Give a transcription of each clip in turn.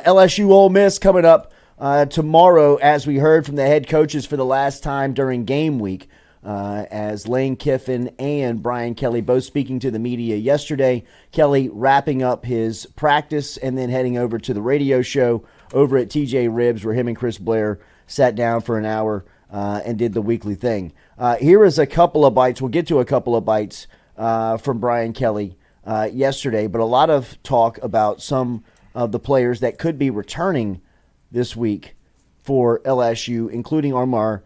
LSU Ole Miss coming up tomorrow, as we heard from the head coaches for the last time during game week, as Lane Kiffin and Brian Kelly both speaking to the media yesterday. Kelly wrapping up his practice and then heading over to the radio show over at TJ Ribs, where him and Chris Blair sat down for an hour and did the weekly thing. Here is a couple of bites. We'll get to a couple of bites from Brian Kelly yesterday, but a lot of talk about some of the players that could be returning this week for LSU, including Omar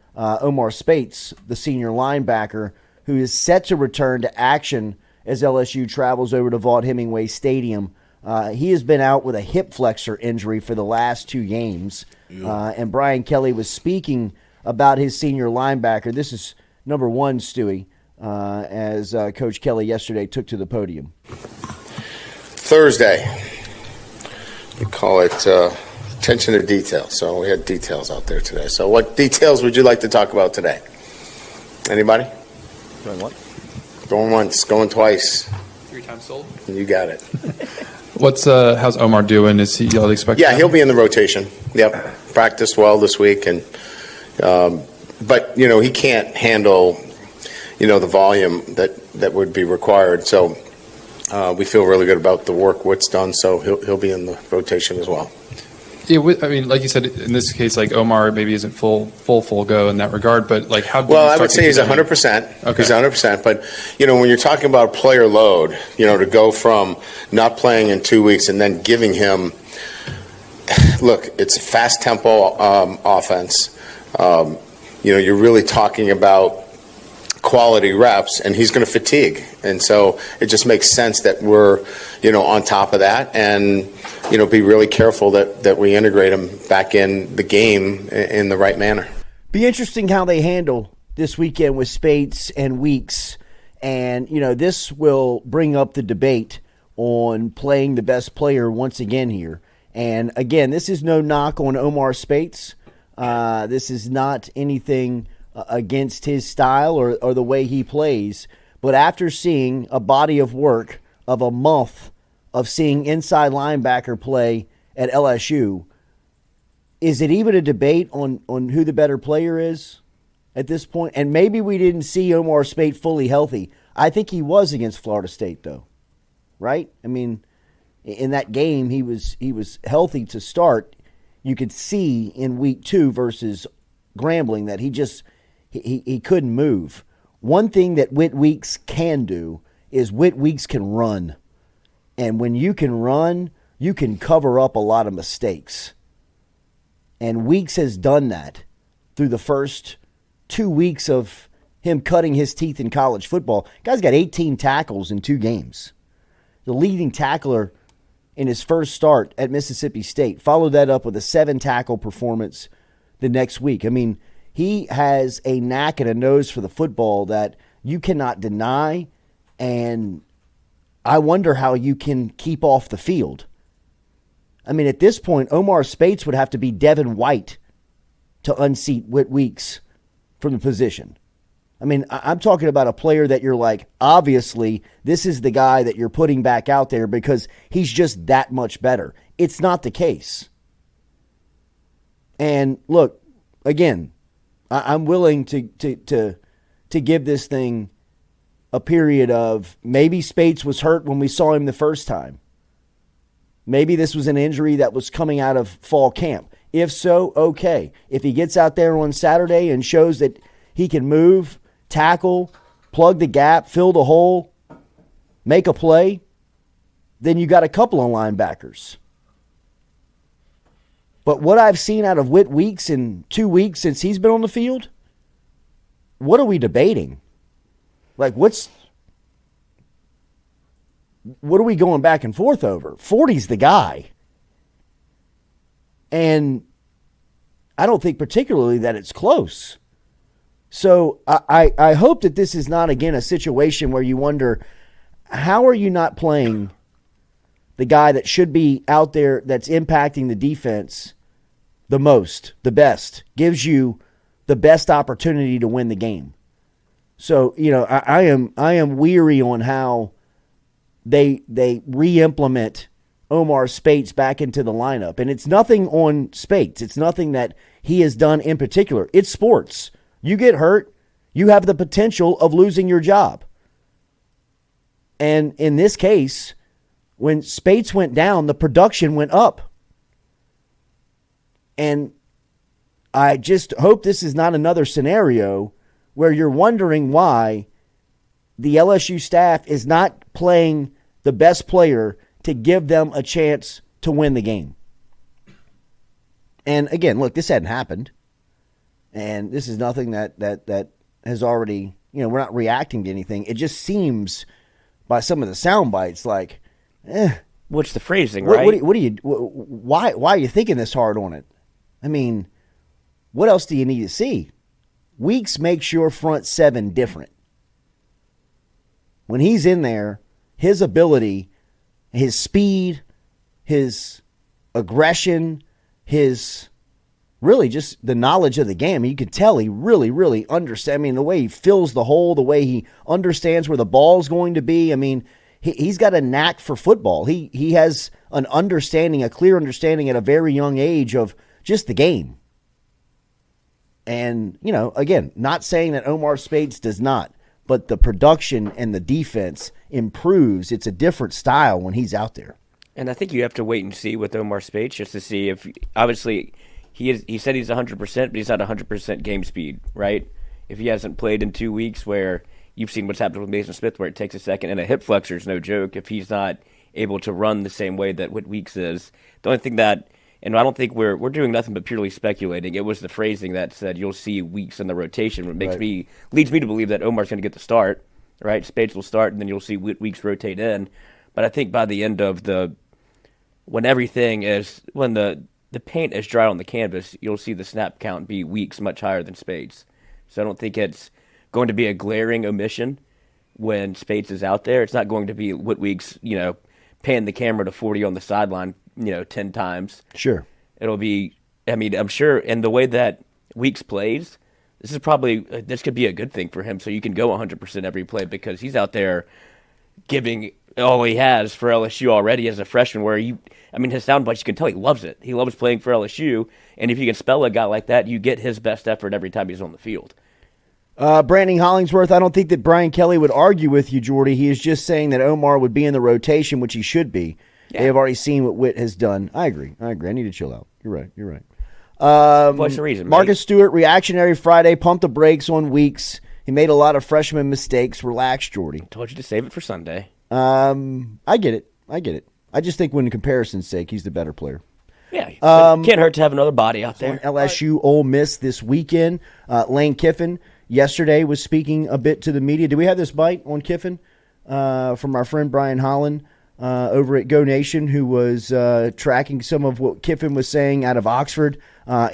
Spates, the senior linebacker, who is set to return to action as LSU travels over to Vaught-Hemingway Stadium. He has been out with a hip flexor injury for the last 2 games, and Brian Kelly was speaking about his senior linebacker. This is number 1, Stewie, as Coach Kelly yesterday took to the podium. Thursday, we call it attention to detail. So we had details out there today. So what details would you like to talk about today? Anybody? Going what? Going once, going twice. 3 times sold. You got it. How's Omar doing? Is he y'all expect? Yeah, he'll be in the rotation. Yep, practiced well this week, and but he can't handle the volume that would be required. So we feel really good about the work what's done. So he'll be in the rotation as well. Yeah, I mean, like you said, in this case, like Omar maybe isn't full go in that regard, but like how? Well, I would say he's 100%. Okay. He's 100%. But when you're talking about player load, to go from not playing in 2 weeks and then giving him, look, it's a fast tempo offense. You're really talking about quality reps, and he's going to fatigue, and so it just makes sense that we're on top of that, and be really careful that we integrate him back in the game in the right manner. Be interesting how they handle this weekend with Spates and Weeks, and this will bring up the debate on playing the best player once again here. And again, this is no knock on Omar Spates. This is not anything against his style or the way he plays. But after seeing a body of work of a month of seeing inside linebacker play at LSU, is it even a debate on who the better player is at this point? And maybe we didn't see Omar Spate fully healthy. I think he was against Florida State, though, right? I mean, in that game, he was healthy to start. You could see in week 2 versus Grambling that he couldn't move. One thing that Whit Weeks can do is Whit Weeks can run. And when you can run, you can cover up a lot of mistakes. And Weeks has done that through the first 2 weeks of him cutting his teeth in college football. Guy's got 18 tackles in 2 games. The leading tackler in his first start at Mississippi State. Followed that up with a 7-tackle performance the next week. I mean, he has a knack and a nose for the football that you cannot deny, and I wonder how you can keep off the field. I mean, at this point, Omar Spates would have to be Devin White to unseat Whit Weeks from the position. I mean, I'm talking about a player that you're like, obviously, this is the guy that you're putting back out there because he's just that much better. It's not the case. And look, again, I'm willing to give this thing a period of maybe Spates was hurt when we saw him the first time. Maybe this was an injury that was coming out of fall camp. If so, okay. If he gets out there on Saturday and shows that he can move, tackle, plug the gap, fill the hole, make a play, then you got a couple of linebackers. But what I've seen out of Whit Weeks in 2 weeks since he's been on the field, what are we debating? Like, what are we going back and forth over? 40's the guy. And I don't think particularly that it's close. So I hope that this is not, again, a situation where you wonder, how are you not playing the guy that should be out there that's impacting the defense the most, the best, gives you the best opportunity to win the game? So, I am weary on how they re-implement Omar Speights back into the lineup. And it's nothing on Speights. It's nothing that he has done in particular. It's sports. You get hurt, you have the potential of losing your job. And in this case, when Speights went down, the production went up. And I just hope this is not another scenario where you're wondering why the LSU staff is not playing the best player to give them a chance to win the game. And again, look, this hadn't happened. And this is nothing that has already, we're not reacting to anything. It just seems by some of the sound bites like, what's the phrasing, right? Why are you thinking this hard on it? I mean, what else do you need to see? Weeks makes your front seven different. When he's in there, his ability, his speed, his aggression, his really just the knowledge of the game. I mean, you can tell he really, really understands. I mean, the way he fills the hole, the way he understands where the ball's going to be. I mean, he's got a knack for football. He has an understanding, a clear understanding at a very young age of just the game. And, again, not saying that Omar Speights does not, but the production and the defense improves. It's a different style when he's out there. And I think you have to wait and see with Omar Speights just to see if, obviously, he said he's 100%, but he's not 100% game speed, right? If he hasn't played in 2 weeks where you've seen what's happened with Mason Smith where it takes a second, and a hip flexor is no joke if he's not able to run the same way that Whit Weeks is. The only thing that, and I don't think we're doing nothing but purely speculating. It was the phrasing that said you'll see Weeks in the rotation, which leads me to believe that Omar's going to get the start, right? Speights will start, and then you'll see Weeks rotate in. But I think by the end of when the paint is dry on the canvas, you'll see the snap count be Weeks much higher than Speights. So I don't think it's going to be a glaring omission when Speights is out there. It's not going to be Whit Weeks, pan the camera to 40 on the sideline, 10 times. Sure. It'll be, I'm sure, and the way that Weeks plays, this could be a good thing for him, so you can go 100% every play because he's out there giving all he has for LSU already as a freshman where his sound bites, you can tell he loves it. He loves playing for LSU, and if you can spell a guy like that, you get his best effort every time he's on the field. Brandon Hollingsworth, I don't think that Brian Kelly would argue with you, Jordy. He is just saying that Omar would be in the rotation, which he should be. Yeah. They have already seen what Whit has done. I agree. I need to chill out. You're right. What's the reason? Marcus Stewart, reactionary Friday, pumped the brakes on Weeks. He made a lot of freshman mistakes. Relax, Jordy. Told you to save it for Sunday. I get it. I just think when comparison's sake, he's the better player. Yeah, can't hurt to have another body out there. LSU Ole Miss this weekend. Lane Kiffin yesterday was speaking a bit to the media. Do we have this bite on Kiffin from our friend Brian Holland over at Go Nation, who was tracking some of what Kiffin was saying out of Oxford?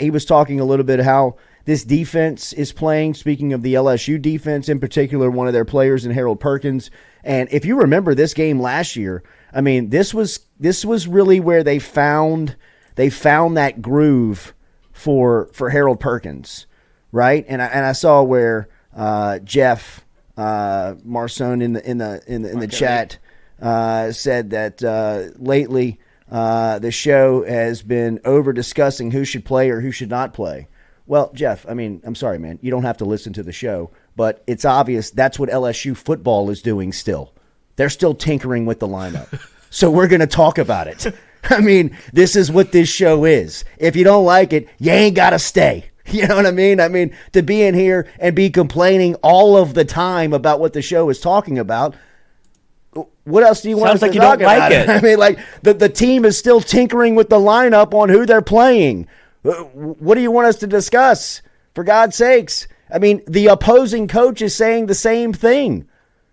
He was talking a little bit how this defense is playing, speaking of the LSU defense, in particular, one of their players in Harold Perkins. And if you remember this game last year, I mean, this was really where they found that groove for Harold Perkins, right? And I saw where Jeff Marson in the chat said that lately the show has been over discussing who should play or who should not play. Well, Jeff, I mean, I'm sorry, man. You don't have to listen to the show, but it's obvious that's what LSU football is doing still. They're still tinkering with the lineup. So we're going to talk about it. I mean, this is what this show is. If you don't like it, you ain't got to stay. You know what I mean? I mean, to be in here and be complaining all of the time about what the show is talking about, what else do you want us to talk about? It. I mean, like, the team is still tinkering with the lineup on who they're playing. What do you want us to discuss? For God's sakes. I mean, the opposing coach is saying the same thing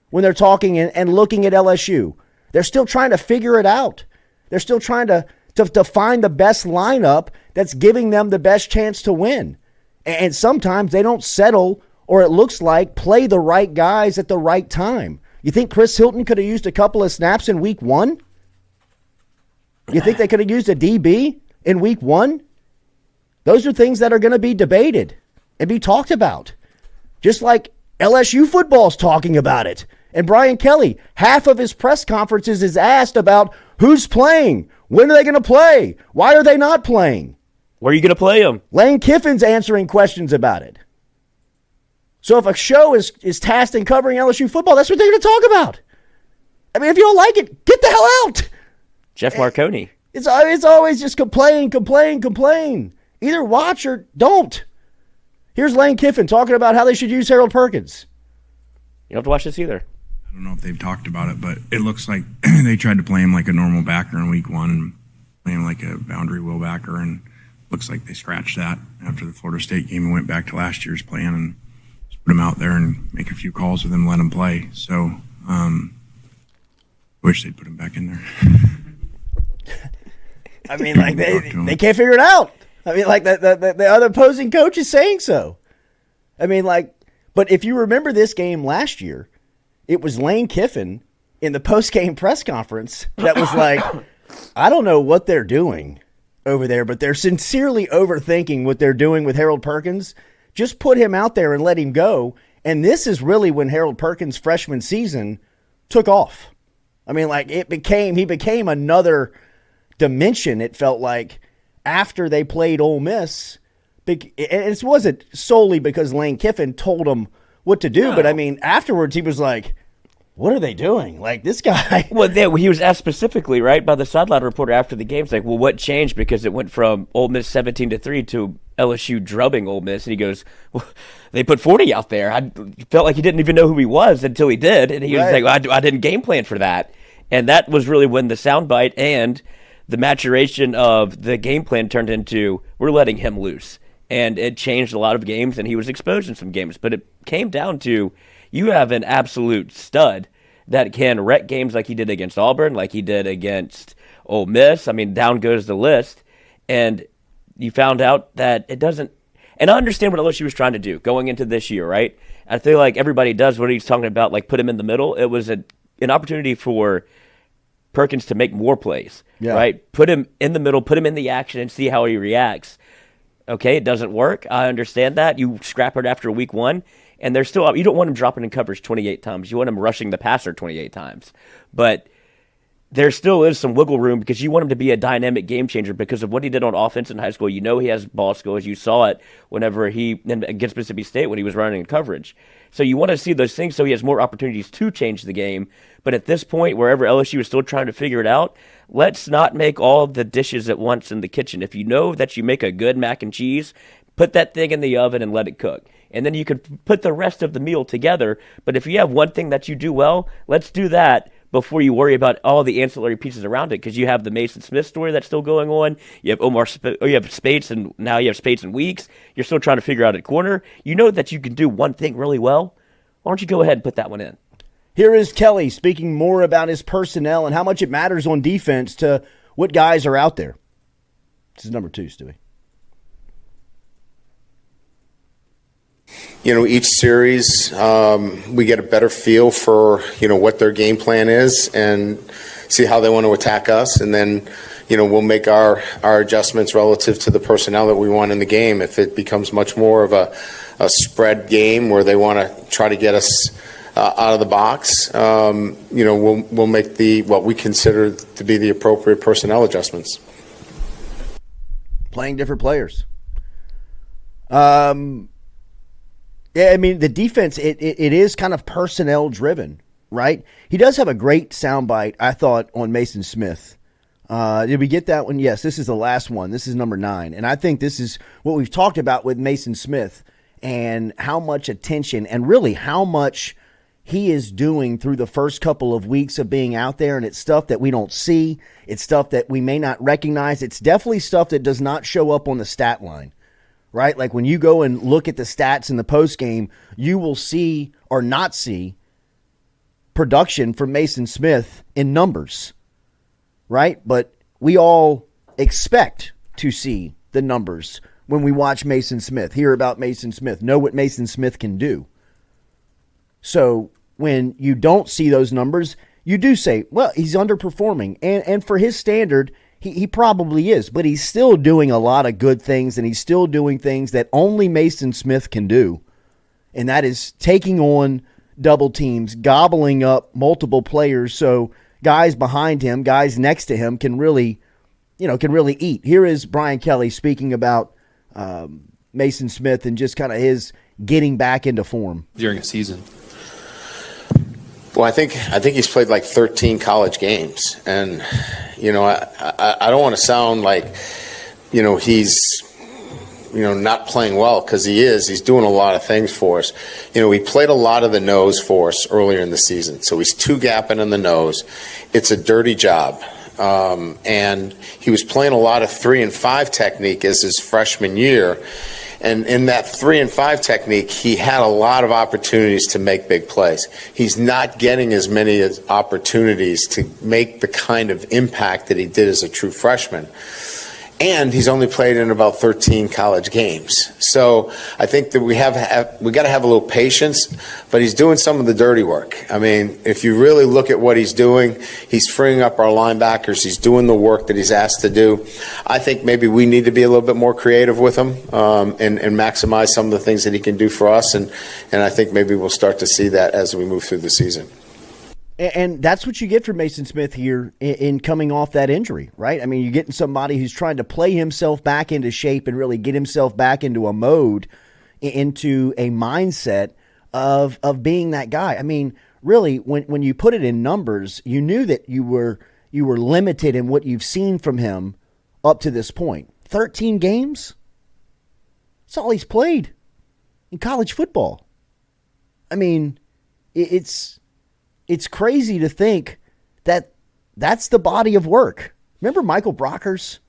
when they're talking and looking at LSU. They're still trying to figure it out. They're still trying to find the best lineup that's giving them the best chance to win. And sometimes they don't settle, or it looks like play the right guys at the right time. You think Chris Hilton could have used a couple of snaps in week 1? You think they could have used a DB in week 1? Those are things that are going to be debated and be talked about. Just like LSU football's talking about it. And Brian Kelly, half of his press conferences is asked about who's playing, When are they going to play? Why are they not playing? Where are you going to play them? Lane Kiffin's answering questions about it. So if a show is tasked in covering LSU football, that's what they're going to talk about. I mean, if you don't like it, get the hell out. Jeff Marconi. It's always just complain. Either watch or don't. Here's Lane Kiffin talking about how they should use Harold Perkins. You don't have to watch this either. I don't know if they've talked about it, but it looks like they tried to play him like a normal backer in week 1 and play him like a boundary wheel backer, and looks like they scratched that after the Florida State game and went back to last year's plan and just put him out there and make a few calls with him, let him play. So, wish they'd put him back in there. I mean, like they can't figure it out. I mean, like the other opposing coach is saying so. I mean, like, but if you remember this game last year, it was Lane Kiffin in the post-game press conference that was like, I don't know what they're doing over there, but they're sincerely overthinking what they're doing with Harold Perkins. Just put him out there and let him go. And this is really when Harold Perkins' freshman season took off. I mean, like he became another dimension, it felt like, after they played Ole Miss. It wasn't solely because Lane Kiffin told him what to do, but I mean, afterwards he was like, what are they doing? Like, this guy. Well, he was asked specifically, right, by the sideline reporter after the game. It's like, well, what changed? Because it went from Ole Miss 17-3 to LSU drubbing Ole Miss. And he goes, well, they put 40 out there. I felt like he didn't even know who he was until he did. And he was like, well, I didn't game plan for that. And that was really when the soundbite and the maturation of the game plan turned into, we're letting him loose. And it changed a lot of games, and he was exposed in some games. But it came down to, you have an absolute stud that can wreck games like he did against Auburn, like he did against Ole Miss. I mean, down goes the list. And you found out that it doesn't – and I understand what LSU was trying to do going into this year, right? I feel like everybody does what he's talking about, like put him in the middle. It was an opportunity for Perkins to make more plays, right? Put him in the middle, put him in the action, and see how he reacts. Okay, it doesn't work. I understand that. You scrap it after week 1, and there's still – you don't want him dropping in coverage 28 times. You want him rushing the passer 28 times. But there still is some wiggle room because you want him to be a dynamic game changer because of what he did on offense in high school. You know he has ball skills. You saw it whenever against Mississippi State when he was running in coverage. So you want to see those things so he has more opportunities to change the game. But at this point, wherever LSU is still trying to figure it out, let's not make all the dishes at once in the kitchen. If you know that you make a good mac and cheese, put that thing in the oven and let it cook. And then you can put the rest of the meal together. But if you have one thing that you do well, let's do that before you worry about all the ancillary pieces around it, because you have the Mason Smith story that's still going on. You have you have Spates, and now you have Spates and Weeks. You're still trying to figure out at corner. You know that you can do one thing really well. Why don't you go ahead and put that one in? Here is Kelly speaking more about his personnel and how much it matters on defense to what guys are out there. This is number 2, Stewie. You know, each series we get a better feel for, you know, what their game plan is and see how they want to attack us. And then, you know, we'll make our adjustments relative to the personnel that we want in the game. If it becomes much more of a spread game where they want to try to get us out of the box, you know, we'll make what we consider to be the appropriate personnel adjustments. Playing different players. Yeah, I mean, the defense, it is kind of personnel driven, right? He does have a great soundbite, I thought, on Mason Smith. Did we get that one? Yes, this is the last one. This is number 9. And I think this is what we've talked about with Mason Smith and how much attention and really how much he is doing through the first couple of weeks of being out there. And it's stuff that we don't see. It's stuff that we may not recognize. It's definitely stuff that does not show up on the stat line, right? Like when you go and look at the stats in the post game, you will see or not see production from Mason Smith in numbers, right? But we all expect to see the numbers when we watch Mason Smith, hear about Mason Smith, know what Mason Smith can do. So when you don't see those numbers, you do say, well, he's underperforming. And for his standard, he probably is. But he's still doing a lot of good things, and he's still doing things that only Mason Smith can do. And that is taking on double teams, gobbling up multiple players so guys behind him, guys next to him can really can really eat. Here is Brian Kelly speaking about Mason Smith and just kind of his getting back into form during a season. Well, I think he's played like 13 college games, and I don't want to sound like he's not playing well, because he is. He's doing a lot of things for us. He played a lot of the nose for us earlier in the season, so he's two-gapping in the nose. It's a dirty job, and he was playing a lot of 3 and 5 technique as his freshman year. And in that 3 and 5 technique, he had a lot of opportunities to make big plays. He's not getting as many opportunities to make the kind of impact that he did as a true freshman. And he's only played in about 13 college games. So I think that we got to have a little patience, but he's doing some of the dirty work. I mean, if you really look at what he's doing, he's freeing up our linebackers. He's doing the work that he's asked to do. I think maybe we need to be a little bit more creative with him and maximize some of the things that he can do for us. And I think maybe we'll start to see that as we move through the season. And that's what you get from Mason Smith here in coming off that injury, right? I mean, you're getting somebody who's trying to play himself back into shape and really get himself back into a mode, into a mindset of being that guy. I mean, really, when you put it in numbers, you knew that you were limited in what you've seen from him up to this point. 13 games? That's all he's played in college football. I mean, it's crazy to think that that's the body of work. Remember Michael Brockers?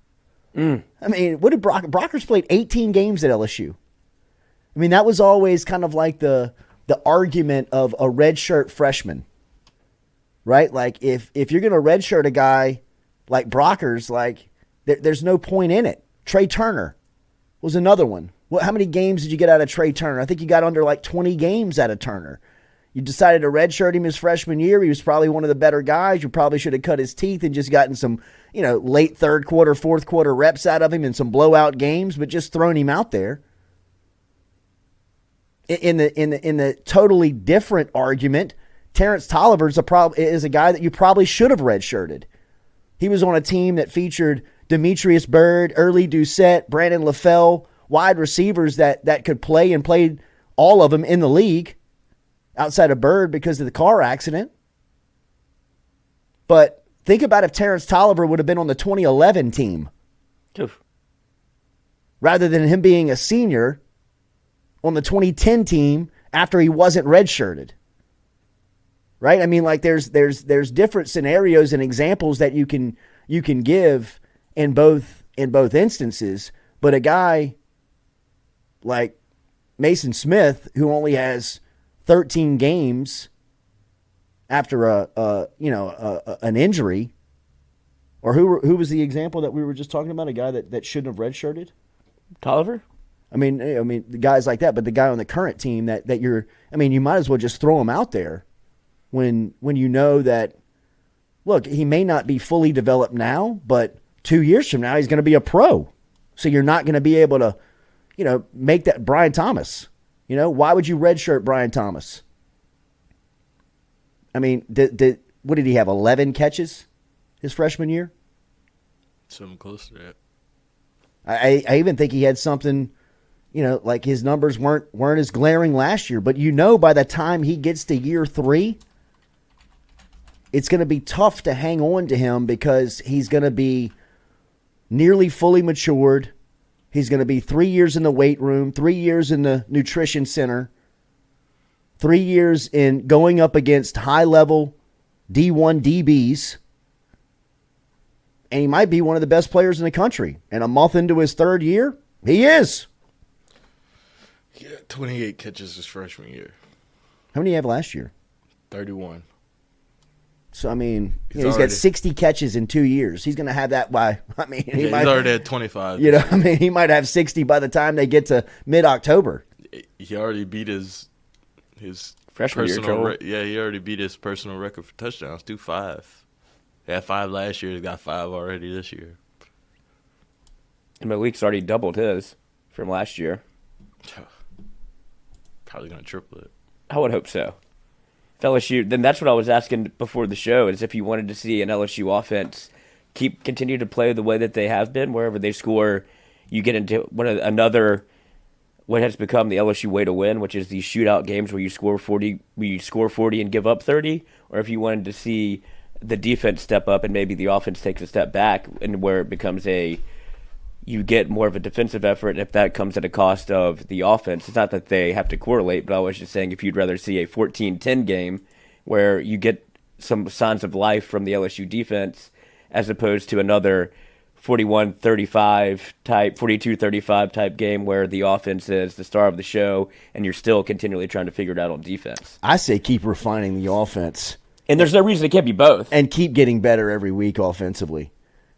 I mean, what did Brockers played 18 games at LSU? I mean, that was always kind of like the argument of a redshirt freshman, right? Like if you're going to redshirt a guy like Brockers, like there's no point in it. Trey Turner was another one. How many games did you get out of Trey Turner? I think you got under like 20 games out of Turner. You decided to redshirt him his freshman year. He was probably one of the better guys. You probably should have cut his teeth and just gotten some, late third quarter, fourth quarter reps out of him in some blowout games, but just thrown him out there. In the totally different argument, Terrence Tolliver is a guy that you probably should have redshirted. He was on a team that featured Demetrius Byrd, Early Doucette, Brandon LaFell, wide receivers that could play and played all of them in the league. Outside of Bird because of the car accident. But think about if Terrence Tolliver would have been on the 2011 team. Oof. Rather than him being a senior on the 2010 team after he wasn't redshirted. Right? I mean, like there's different scenarios and examples that you can give in both instances. But a guy like Mason Smith, who only has 13 games after an injury, or who was the example that we were just talking about? A guy that shouldn't have redshirted? Tolliver? I mean, the guys like that, but the guy on the current team that you might as well just throw him out there when you know that, look, he may not be fully developed now, but 2 years from now he's going to be a pro. So you're not going to be able to, make that Brian Thomas. Why would you redshirt Brian Thomas? I mean, what did he have, 11 catches his freshman year? Something close to that. I even think he had something, like his numbers weren't as glaring last year. But by the time he gets to year 3, it's going to be tough to hang on to him because he's going to be nearly fully matured. He's going to be 3 years in the weight room, 3 years in the nutrition center, 3 years in going up against high-level D1 DBs, and he might be one of the best players in the country. And a month into his third year, he is. Yeah, 28 catches his freshman year. How many did he have last year? 31. So, I mean, he's got 60 catches in 2 years. He's going to have that he's already at 25. He might have 60 by the time they get to mid-October. He already beat his freshman year total. He already beat his personal record for touchdowns, 5. He had 5 last year. He's got 5 already this year. And Malik's already doubled his from last year. Probably going to triple it. I would hope so. If LSU, then that's what I was asking before the show, is if you wanted to see an LSU offense continue to play the way that they have been, wherever they score, you get into what has become the LSU way to win, which is these shootout games where you score 40 and give up 30, or if you wanted to see the defense step up and maybe the offense takes a step back, and where it becomes you get more of a defensive effort, and if that comes at a cost of the offense, it's not that they have to correlate, but I was just saying if you'd rather see a 14-10 game where you get some signs of life from the LSU defense as opposed to another 41-35 type, 42-35 type game where the offense is the star of the show and you're still continually trying to figure it out on defense. I say keep refining the offense. And there's no reason it can't be both. And keep getting better every week offensively.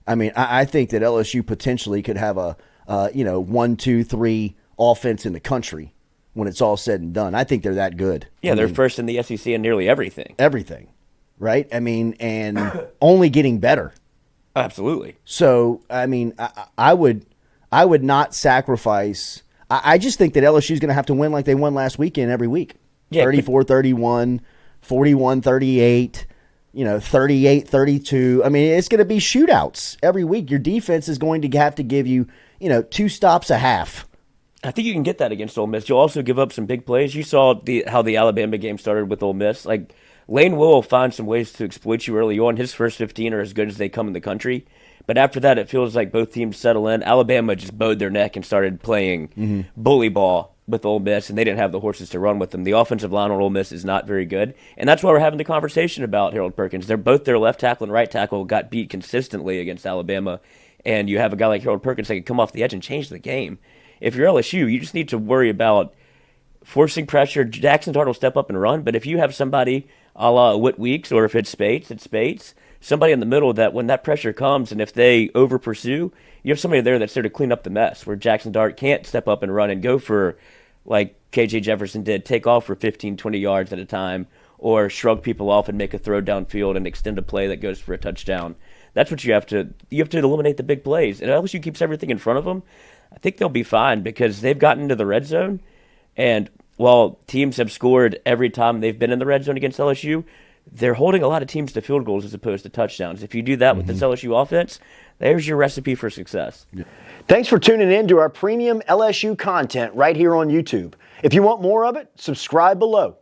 I mean, I think that LSU potentially could have a 1-2-3 offense in the country when it's all said and done. I think they're that good. Yeah, they're first in the SEC in nearly everything. Everything, right? I mean, and only getting better. Absolutely. So, I mean, I would not sacrifice. I just think that LSU is going to have to win like they won last weekend every week. Yeah, 34-31, 41-38. 38-32. I mean, it's going to be shootouts every week. Your defense is going to have to give you, 2 stops a half. I think you can get that against Ole Miss. You'll also give up some big plays. You saw how the Alabama game started with Ole Miss. Like, Lane will find some ways to exploit you early on. His first 15 are as good as they come in the country. But after that, it feels like both teams settle in. Alabama just bowed their neck and started playing bully ball with Ole Miss, and they didn't have the horses to run with them. The offensive line on Ole Miss is not very good, and that's why we're having the conversation about Harold Perkins. Their left tackle and right tackle got beat consistently against Alabama, and you have a guy like Harold Perkins that can come off the edge and change the game. If you're LSU, you just need to worry about forcing pressure. Jackson Dart will step up and run, but if you have somebody a la Whit Weeks, or if it's Spates, somebody in the middle that when that pressure comes and if they over pursue, you have somebody there that's there to clean up the mess, where Jackson Dart can't step up and run and go for, like KJ Jefferson did, take off for 15, 20 yards at a time, or shrug people off and make a throw downfield and extend a play that goes for a touchdown. That's what you have to eliminate the big plays. And LSU keeps everything in front of them. I think they'll be fine because they've gotten into the red zone, and while teams have scored every time they've been in the red zone against LSU, they're holding a lot of teams to field goals as opposed to touchdowns. If you do that with this LSU offense, there's your recipe for success. Yeah. Thanks for tuning in to our premium LSU content right here on YouTube. If you want more of it, subscribe below.